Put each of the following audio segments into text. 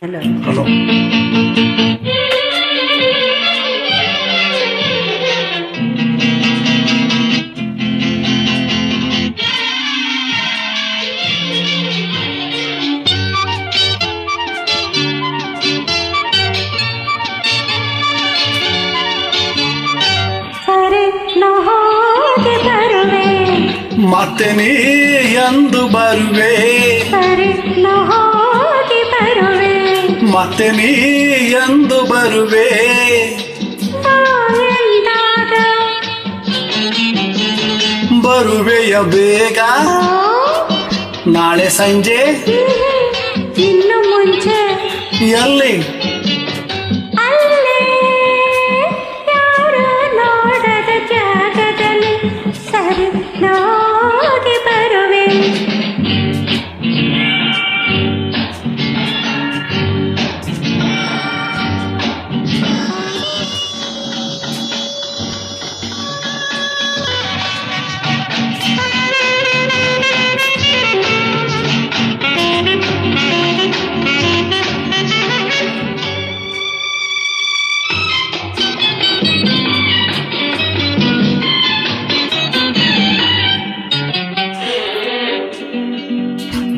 Hello. Hello. ಸರಿ ನಾ ಹೋಗಿ ಬರುವೆ, ಮತ್ತೆ ನೀ ಎಂದು ಬರುವೆ, ಸರಿ ನಾ ಹೋಗಿ ಬರುವೆ, ಮತ್ತೆ ನೀ ಎಂದು ಬರುವೆ, ಬಾ ಎಂದಾಗ ಬರುವೆಯ ಬೇಗ ನಾಳೆ ಸಂಜೆ ಇನ್ನು ಮುಂಚೆ ಎಲ್ಲಿ ಅಲ್ಲೇ ಯಾರು ನೋಡದ ಜಾಗದಲ್ಲಿ ಸರಿ ನಾ ಹೋಗಿ ಬರುವೆ.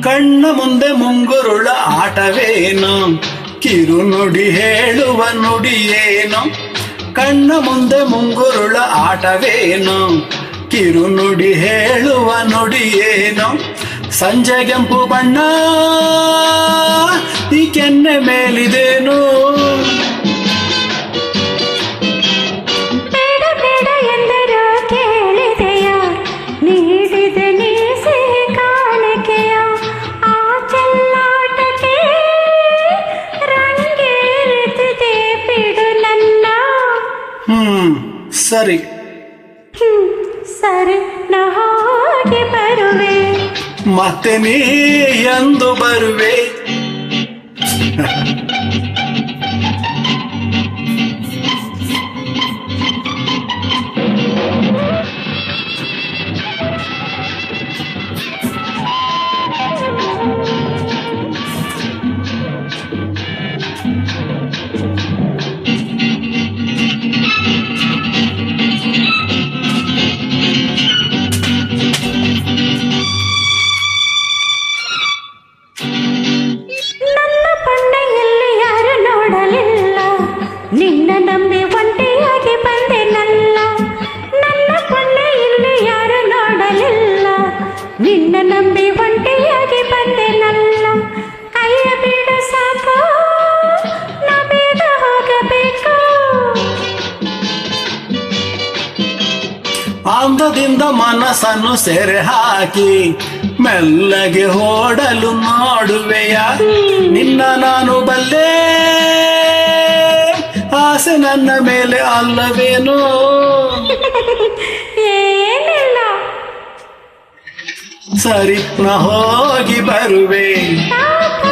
ಕಣ್ಣ ಮುಂದೆ ಮುಂಗುರುಳ ಆಟವೇನು, ಕಿರು ನುಡಿ ಹೇಳುವ ನುಡಿಯೇನು, ಕಣ್ಣ ಮುಂದೆ ಮುಂಗುರುಳ ಆಟವೇನು, ಕಿರು ನುಡಿ ಹೇಳುವ ನುಡಿಯೇನು, ಸಂಜೆ ಕೆಂಪು ಬಣ್ಣ ಈ ಕೆನ್ನೆ ಮೇಲಿದೇನು, ಬೇಡ ಬೇಡ ಎಂದರು ಕೇಳಿದೆಯ, ನೀಡಿದ ನೀ ಸಿಹಿ ಕಾಣಿಕೆಯ, ಆ ಚೆಲ್ಲಾಟಕ್ಕೆ ರಂಗೇರಿದೆ ಬಿಡು ನನ್ನ. ಸರಿ ಸರಿ ನಾ ಹೋಗಿ ಬರುವೆ, ಮತ್ತೆ ನೀ ಎಂದು ಬರುವೆ. ನನ್ನ ಪಂಡೆಯಲ್ಲಿ ಯಾರು ನೋಡಲಿಲ್ಲ, ನಿನ್ನ ನಂಬಿ ಒಂಟಿಯಾಗಿ ಬಂದೆನಲ್ಲ, ನನ್ನ ಪಂಡೆಯಲ್ಲಿ ಯಾರು ನೋಡಲಿಲ್ಲ, ನಿನ್ನ ನಂಬಿ ಒಂಟಿಯಾಗಿ ಬಂದೆನಲ್ಲ, ಕೈಯ ಬಿಡು ಸಾಕು ನಾ ಬೇಗ ಹೋಗಬೇಕು. ಅಂದದಿಂದ ಮನಸ್ಸನ್ನು ಸೆರೆ ಹಾಕಿ ಮೆಲ್ಲಗೆ ಓಡಲು ನೋಡುವೆಯ, ನಿನ್ನ ನಾನು ಬಲ್ಲೆ ಆಸೆ ನನ್ನ ಮೇಲೆ ಅಲ್ಲವೇನೋ, ಏನಿಲ್ಲ ಸರಿ ನಾ ಹೋಗಿ ಬರುವೆ. ಪಾಪ